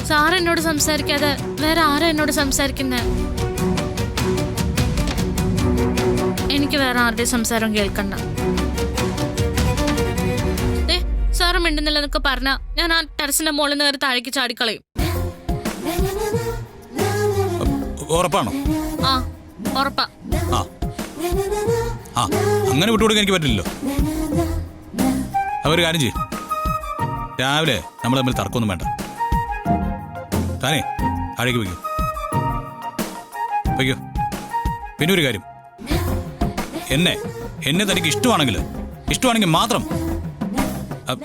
Sir എന്നോട് സംസാരിക്കാതെ വേറെ ആരാ എന്നോട് സംസാരിക്കുന്നത്? എനിക്ക് വേറെ ആരുടെ സംസാരം കേൾക്കണ്ട. സാറ് മിണ്ടുന്നില്ലെന്നൊക്കെ പറഞ്ഞാ ഞാൻ ആ ടെറസിന്റെ മുകളിൽ നിന്ന് കയറി താഴേക്ക് ചാടിക്കളയും. ഉറപ്പാണോ? ആ ഉറപ്പാ. അങ്ങനെ വിട്ടുകൊടുക്കാൻ എനിക്ക് പറ്റില്ലല്ലോ. അവര് കാര്യം ചെയ്യും, രാവിലെ നമ്മൾ തമ്മിൽ തർക്കമൊന്നും വേണ്ട. താനേ താഴേക്ക് വയ്ക്കൂ. പിന്നെ ഒരു കാര്യം, എന്നെ തനിക്ക് ഇഷ്ടമാണെങ്കിൽ മാത്രം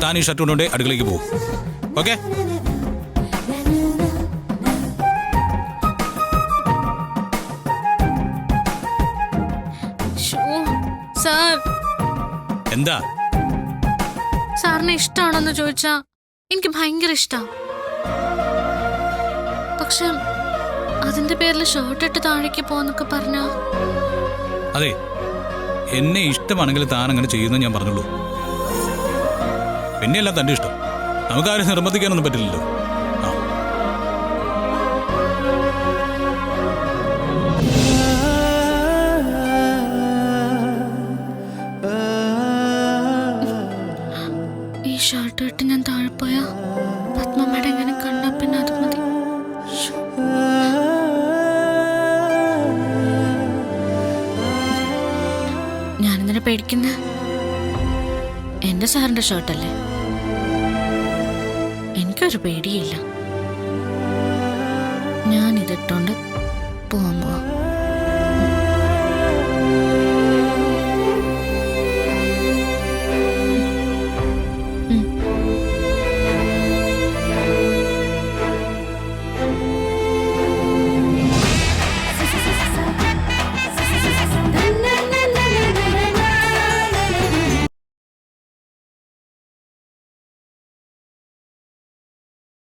താൻ ഈ ഷർട്ട് കൊണ്ടുകൊണ്ടേ അടുക്കളയ്ക്ക് പോകും. ഓക്കെ? സാർ, എന്താ? സാറിന് ഇഷ്ടമാണെന്ന് ചോദിച്ചാ എനിക്ക് ഭയങ്കര ഇഷ്ടാ. പക്ഷെ അതിന്റെ പേരിൽ ഷർട്ട് ഇട്ട് താഴേക്ക് പോന്നൊക്കെ പറഞ്ഞ. അതെ, എന്നെ ഇഷ്ടമാണെങ്കിൽ താൻ അങ്ങനെ ചെയ്യുന്ന ഞാൻ പറഞ്ഞുള്ളൂ. പിന്നെയല്ല തന്റെ ഇഷ്ടം, നമുക്കാരും നിർബന്ധിക്കാനൊന്നും പറ്റില്ലല്ലോ. ഈ ഷർട്ട് ഇട്ട് ഞാൻ താഴെ പോയാ പത്മമ്മയുടെ എങ്ങനെ കണ്ടാ പിന്നെ അത് മതി. ഞാനെന്തിനാ പേടിക്കുന്ന? എന്റെ സാറിന്റെ ഷർട്ടല്ലേ, എനിക്കൊരു പേടിയില്ല. ഞാനിതിട്ടോണ്ട് പോവാൻ പോവാം.